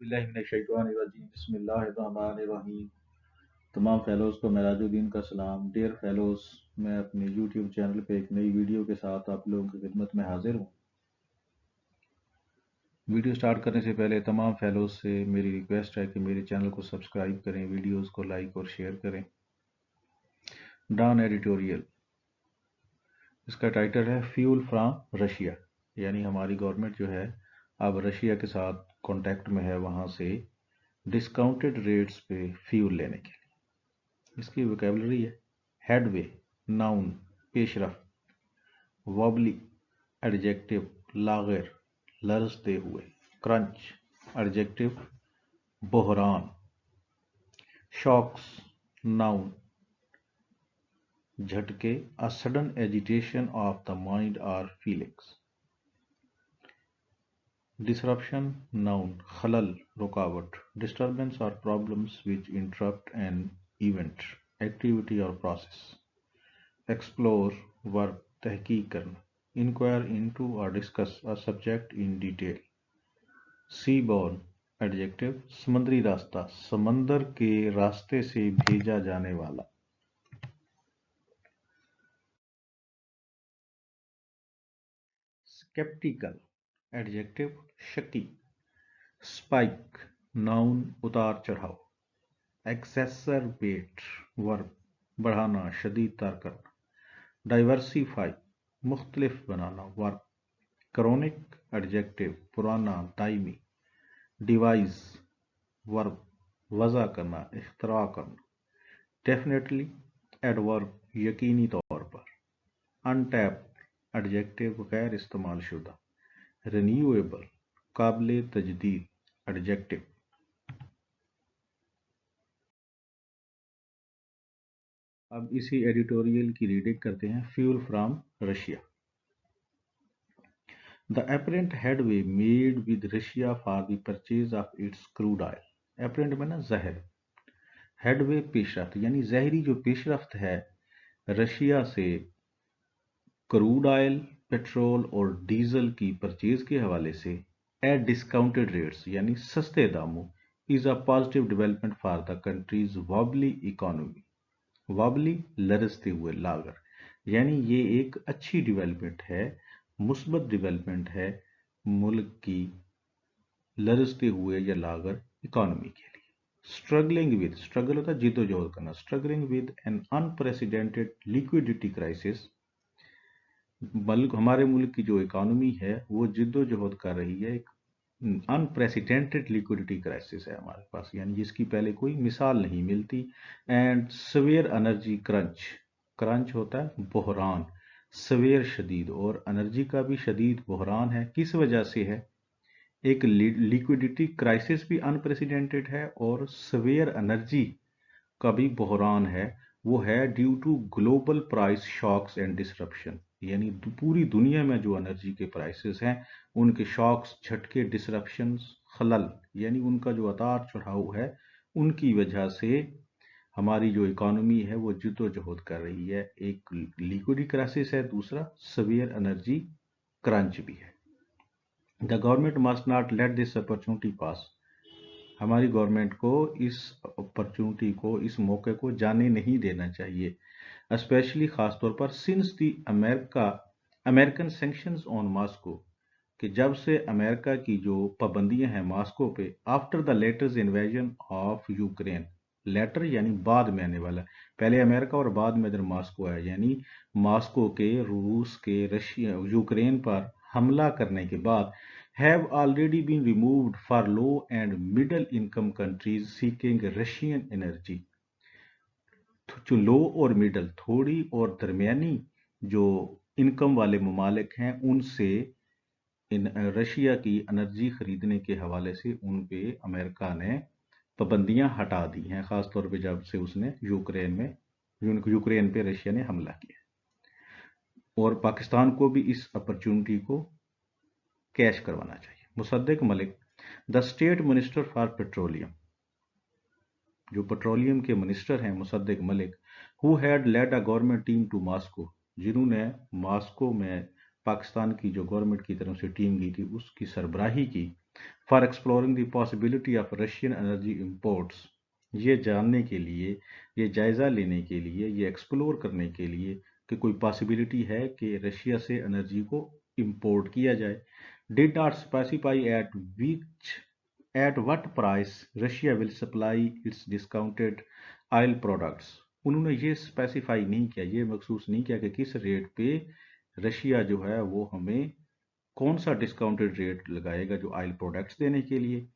बिस्मिल्लाहिर्रहमानिर्रहीम बिस्मिल्लाहिर्रहमानिर्रहीम। तमाम फेलोज़ को मेराजुद्दीन का सलाम। डियर फेलोज़, मैं अपने यूट्यूब चैनल पे एक नई वीडियो के साथ आप लोगों की खिदमत में हाजिर हूँ। वीडियो स्टार्ट करने से पहले तमाम फेलोज़ से मेरी रिक्वेस्ट है कि मेरे चैनल को सब्सक्राइब करें, वीडियोज़ को लाइक और शेयर करें। डॉन एडिटोरियल, इसका टाइटल है फ्यूल फ्रॉम रशिया, यानी हमारी गवर्नमेंट जो है अब रशिया के साथ कॉन्टैक्ट में है, वहाँ से डिस्काउंटेड रेट्स पे फ्यूल लेने के लिए। इसकी वोकेबलरी है: हेडवे नाउन पेशरफ, वॉबली एडजेक्टिव लागिर लरजते हुए, क्रंच एडजेक्टिव बहरान, शॉक्स नाउन झटके a sudden agitation of the mind और फीलिंग्स, डिसरप्शन नाउन खलल रुकावट, डिस्टर्बेंस और problems which interrupt an event activity और प्रोसेस, एक्सप्लोर वर्ब तहकीक करना, इंक्वायर इनटू और discuss a subject in detail, sea borne adjective समुद्री रास्ता समंदर के रास्ते से भेजा जाने वाला, स्केप्टिकल एडजेक्टिव शकी, स्पाइक नाउन उतार चढ़ाव, एक्सेसरबेट वर्ब बढ़ाना शदीद तर करना, डाइवर्सिफाई मुख्तलिफ बनाना वर्ब, क्रॉनिक एडजेक्टिव पुराना दायमी, डिवाइस वर्ब वज़ा करना इख्तरा करना, डेफिनेटली एडवर्ब यकीनी तौर पर, अनटैप्ड एडजेक्टिव गैर इस्तेमाल शुदा, रिन्यूएबल काबिल तजदीद एडजेक्टिव। अब इसी एडिटोरियल की रीडिंग करते हैं। Fuel from Russia. The apparent headway made with Russia for the purchase of its crude oil. Apparent में ना ज़ाहिर, हेडवे पेशरफ्त यानी ज़हरी जो पेशरफ्त है रशिया से क्रूड ऑयल पेट्रोल और डीजल की परचेज के हवाले से एट डिस्काउंटेड रेट्स यानी सस्ते दामों is a positive development for the country's wobbly economy. Wobbly लरजते हुए लागर, यानी ये एक अच्छी डेवलपमेंट है, मुस्बत डेवलपमेंट है मुल्क की लरजते हुए या लागर इकोनॉमी के लिए। स्ट्रगलिंग विद, स्ट्रगल होता है जिद्दोजहद करना, struggling with an unprecedented liquidity crisis, हमारे मुल्क की जो इकोनॉमी है वो जिद्दोजहद कर रही है, एक अनप्रेसिडेंटेड लिक्विडिटी क्राइसिस है हमारे पास, यानी जिसकी पहले कोई मिसाल नहीं मिलती। And severe energy crunch, crunch होता है बहरान, सवेयर शदीद, और एनर्जी का भी शदीद बहरान है। किस वजह से है? एक लिक्विडिटी क्राइसिस भी अनप्रेसिडेंटेड है और सवेयर एनर्जी का भी बहरान है। वो है due to global price shocks and disruption, यानी पूरी दुनिया में जो एनर्जी के प्राइसेस हैं उनके शॉक्स, झटके, डिसरप्शंस, खलल यानी उनका जो उतार चढ़ाव है उनकी वजह से हमारी जो इकोनॉमी है वो जिद्दोजहद कर रही है। एक लिक्विडिटी क्राइसिस है, दूसरा सवियर एनर्जी क्रंच भी है। The government must not let this opportunity pass, हमारी गवर्नमेंट को इस अपॉर्चुनिटी को, इस मौके को जाने नहीं देना चाहिए। स्पेशली खासतौर पर since the American sanctions on Moscow, कि जब से अमेरिका की जो पाबंदियां हैं मॉस्को पे after the latest invasion of Ukraine, later यानी बाद में आने वाला, पहले अमेरिका और बाद में इधर मॉस्को है, यानी मॉस्को के रूस के रशिया यूक्रेन पर हमला करने के बाद have already been removed for low and middle income countries seeking Russian energy। जो लो और मिडल, थोड़ी और दरमियानी जो इनकम वाले ममालिक हैं उनसे इन रशिया की एनर्जी खरीदने के हवाले से उन पे अमेरिका ने पाबंदियां हटा दी हैं, खासतौर पे जब से उसने यूक्रेन पे रशिया ने हमला किया। और पाकिस्तान को भी इस अपॉर्चुनिटी को कैश करवाना चाहिए। Musaddiq Malik, the state minister for petroleum, जो पेट्रोलियम के मिनिस्टर हैं Musaddiq Malik, who had led a government team to Moscow, जिन्होंने मॉस्को में पाकिस्तान की जो गवर्नमेंट की तरफ से टीम गई थी उसकी सरबराही की, for exploring the possibility of Russian energy imports, ये जानने के लिए, ये जायज़ा लेने के लिए, ये एक्सप्लोर करने के लिए कि कोई पॉसिबिलिटी है कि रशिया से एनर्जी को इंपोर्ट किया जाए। Did not specify at what price Russia will supply it's discounted oil products. उन्होंने ये स्पेसिफाई नहीं किया, ये महसूस नहीं किया कि किस रेट पे रशिया जो है वो हमें कौन सा डिस्काउंटेड रेट लगाएगा जो ऑयल प्रोडक्ट्स देने के लिए।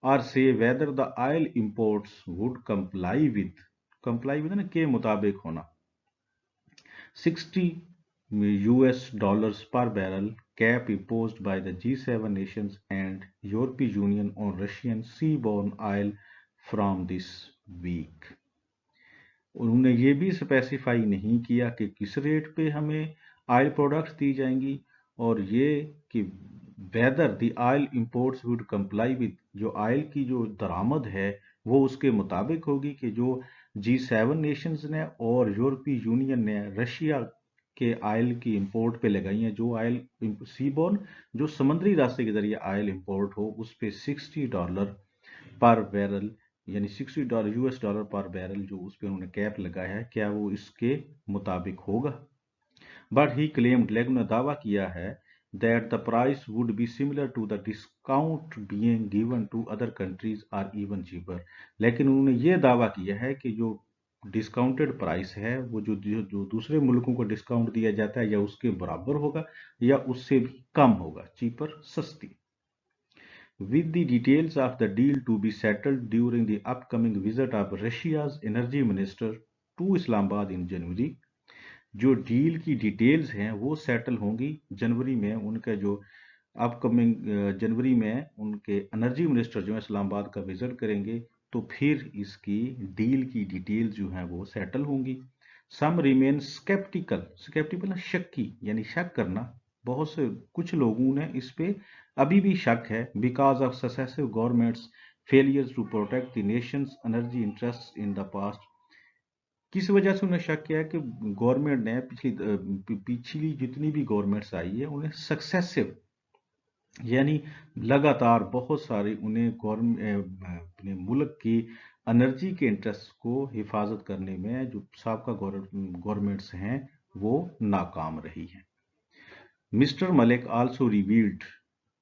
और से whether the oil imports would comply with ना के मुताबिक होना, 60 US dollars per barrel cap imposed by the G7 nations and European Union on Russian seaborne oil from this week। उन्होंने ये भी स्पेसिफाई नहीं किया कि किस रेट पे हमें ऑयल प्रोडक्ट्स दी जाएंगी, और ये कि whether the oil imports would comply with, जो ऑयल की जो दरामद है वो उसके मुताबिक होगी कि जो G7 नेशंस ने और यूरोपीय यूनियन ने रशिया के ऑयल की इंपोर्ट पे लगाई है, जो ऑयल सीबोर्न, जो समुद्री रास्ते के जरिए ऑयल इंपोर्ट हो, उस पे $60 पर बैरल, यानी $60 US डॉलर पर बैरल जो उस पर उन्होंने कैप लगाया है, क्या वो इसके मुताबिक होगा। बट ही क्लेम्ड, लेकिन उन्होंने दावा किया है that the price would be similar to the discount being given to other countries or even cheaper। लेकिन उन्होंने ये दावा किया है कि जो डिस्काउंटेड प्राइस है वो जो दूसरे मुल्कों को डिस्काउंट दिया जाता है या उसके बराबर होगा या उससे भी कम होगा, चीपर, सस्ती। With the details of the deal to be settled during the upcoming visit of Russia's energy minister to Islamabad in January, जो डील की डिटेल्स हैं वो सेटल होंगी जनवरी में। उनका जो अपकमिंग जनवरी में उनके एनर्जी मिनिस्टर जो है इस्लामाबाद का विजिट करेंगे, तो फिर इसकी डील की डिटेल्स जो हैं वो सेटल होंगी। सम रिमेन स्केप्टिकल शक्की, यानी शक करना, बहुत से कुछ लोगों ने इस पे अभी भी शक है, because of successive governments failures to protect the nation's energy interest in the past. किस वजह से उन्हें शक किया है कि गवर्नमेंट ने पिछली जितनी भी गवर्नमेंट्स आई है उन्हें सक्सेसिव, यानी लगातार बहुत सारी उन्हें अपने मुल्क की एनर्जी के इंटरेस्ट को हिफाजत करने में जो साबका गवर्नमेंट्स हैं वो नाकाम रही हैं। Mister Malik also revealed,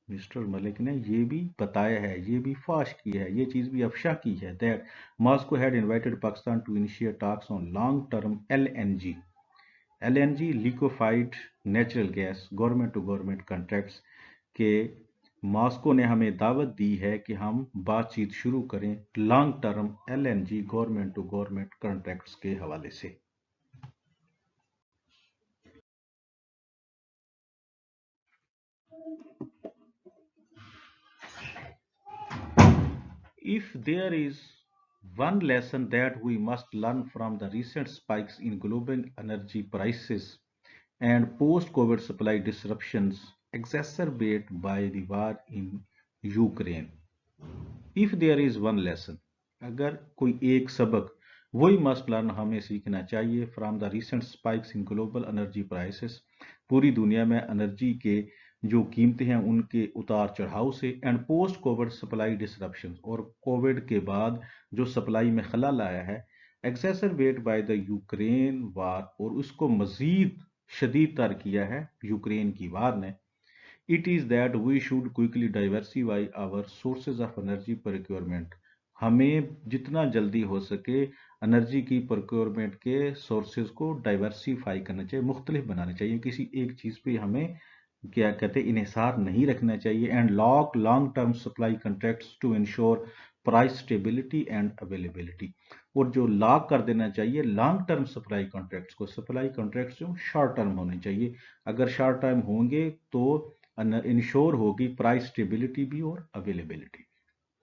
mister Malik ने ये भी बताया है, ये भी फाश किया है, ये चीज़ भी अफशा की है that Moscow had invited Pakistan to initiate talks on long term LNG liquefied natural gas government to government contracts के मॉस्को ने हमें दावत दी है कि हम बातचीत शुरू करें long term LNG government to government contracts के हवाले से। If there is one lesson that we must learn from the recent spikes in global energy prices and post-COVID supply disruptions exacerbated by the war in Ukraine, if there is one lesson, अगर कोई एक सबक, वही must learn हमें सीखना चाहिए from the recent spikes in global energy prices, पूरी दुनिया में एनर्जी के जो कीमतें हैं उनके उतार चढ़ाव से, and post Covid supply disruption, और कोविड के बाद जो सप्लाई में खलल आया है, एक्सेसरबेट बाय द यूक्रेन वार, और उसको मजीद शदीद तर किया है यूक्रेन की वार ने। It is that we should quickly diversify our sources of energy procurement, हमें जितना जल्दी हो सके एनर्जी की प्रोक्योरमेंट के सोर्सेज को डाइवर्सिफाई करना चाहिए, मुख्तलिफ बनाना चाहिए, किसी एक चीज़ पे हमें क्या कहते हैं इन्हिसार नहीं रखना चाहिए। And lock long term supply contracts to ensure price stability and availability, और जो लॉक कर देना चाहिए लॉन्ग टर्म सप्लाई कॉन्ट्रैक्ट्स को, सप्लाई कॉन्ट्रैक्ट्स जो शॉर्ट टर्म होने चाहिए, अगर शॉर्ट टर्म होंगे तो इंश्योर होगी प्राइस स्टेबिलिटी भी और availability.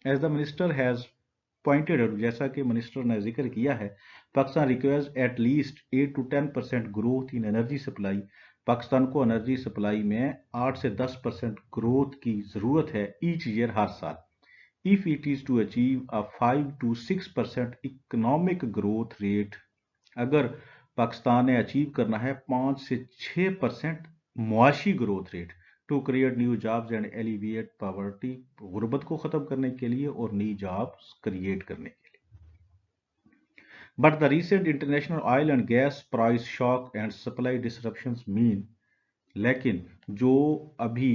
As the minister has pointed out, जैसा कि मिनिस्टर ने जिक्र किया है, Pakistan requires at least 8 to 10% growth in energy supply, Pakistan को एनर्जी सप्लाई में 8 से 10% ग्रोथ की जरूरत है ईच ईयर, हर साल। If it is to achieve a 5 to 6% economic growth rate, अगर पाकिस्तान ने अचीव करना है 5 से 6% मुआशी growth rate, to create new jobs and alleviate poverty, गुर्बत को ख़त्म करने के लिए और नई जॉब्स क्रिएट करने के लिए। But the recent international oil and gas price shock and supply disruptions mean, लेकिन जो अभी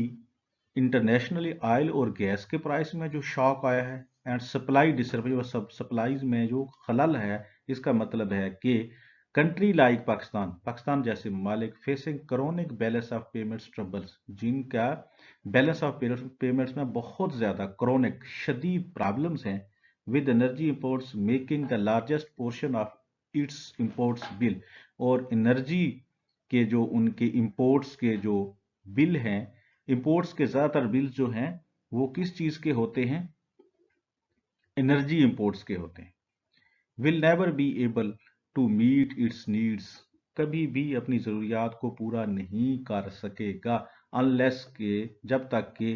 इंटरनेशनली ऑयल और गैस के प्राइस में जो शॉक आया है एंड सप्लाई डिसरप्शन, सब सप्लाईज में जो खलल है, इसका मतलब है कि कंट्री लाइक पाकिस्तान जैसे ममालिक facing chronic balance of payments troubles, जिनका बैलेंस ऑफ पेमेंट्स में बहुत ज़्यादा क्रोनिक शदीद प्रॉब्लम्स हैं, with energy imports making the largest portion of its imports bill, और एनर्जी के जो उनके इंपोर्ट्स के जो बिल हैं, इंपोर्ट्स के ज़्यादातर बिल्स जो हैं वो किस चीज़ के होते हैं, एनर्जी इंपोर्ट्स के होते हैं। Will never be able to meet its needs, कभी भी अपनी ज़रूरियात को पूरा नहीं कर सकेगा, अनलेस के जब तक कि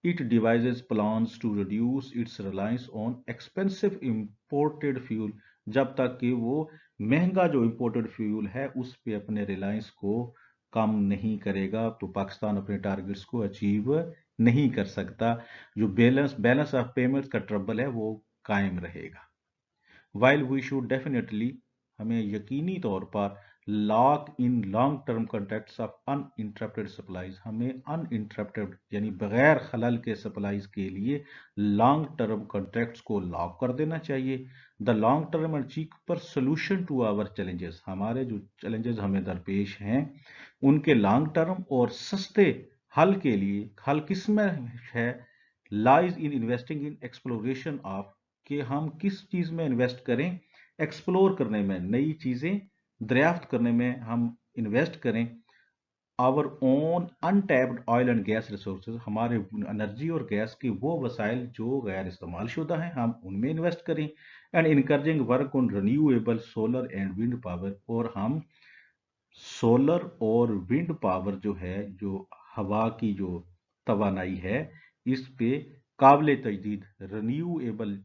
it devises plans to reduce its reliance on expensive imported fuel, जब तक कि वो महंगा जो इंपोर्टेड फ्यूल है उस पे अपने रिलायंस को कम नहीं करेगा, तो पाकिस्तान अपने टारगेट्स को अचीव नहीं कर सकता। जो बैलेंस ऑफ पेमेंट्स का ट्रबल है वो कायम रहेगा। वाइल वी शुड डेफिनेटली, हमें यकीनी तौर पर lock in long term contracts of uninterrupted supplies, हमें अनइंटरप्टेड यानी बगैर खलल के सप्लाईज के लिए लॉन्ग टर्म कॉन्ट्रैक्ट्स को लॉक कर देना चाहिए। The long term and cheaper solution to our challenges, हमारे जो चैलेंजेस हमें दरपेश हैं उनके लॉन्ग टर्म और सस्ते हल के लिए, हल किस में है, lies in investing in exploration of, कि हम किस चीज़ में इन्वेस्ट करें, एक्सप्लोर करने में, नई चीज़ें दरियाफ्त करने में हम इन्वेस्ट करें। Our own untapped oil and gas resources, हमारे एनर्जी और गैस के वो वसाइल जो गैर इस्तेमाल शुदा हैं हम उनमें इन्वेस्ट करें। And encouraging work on renewable solar and wind power, और हम सोलर और विंड पावर जो है, जो हवा की जो तवानाई है, इस पे काबिल तजदीद रिन्यूएबल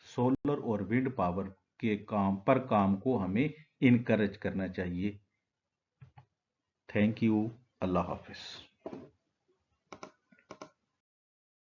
सोलर और विंड पावर के काम को हमें इनकरेज करना चाहिए। Thank you. Allah Hafiz.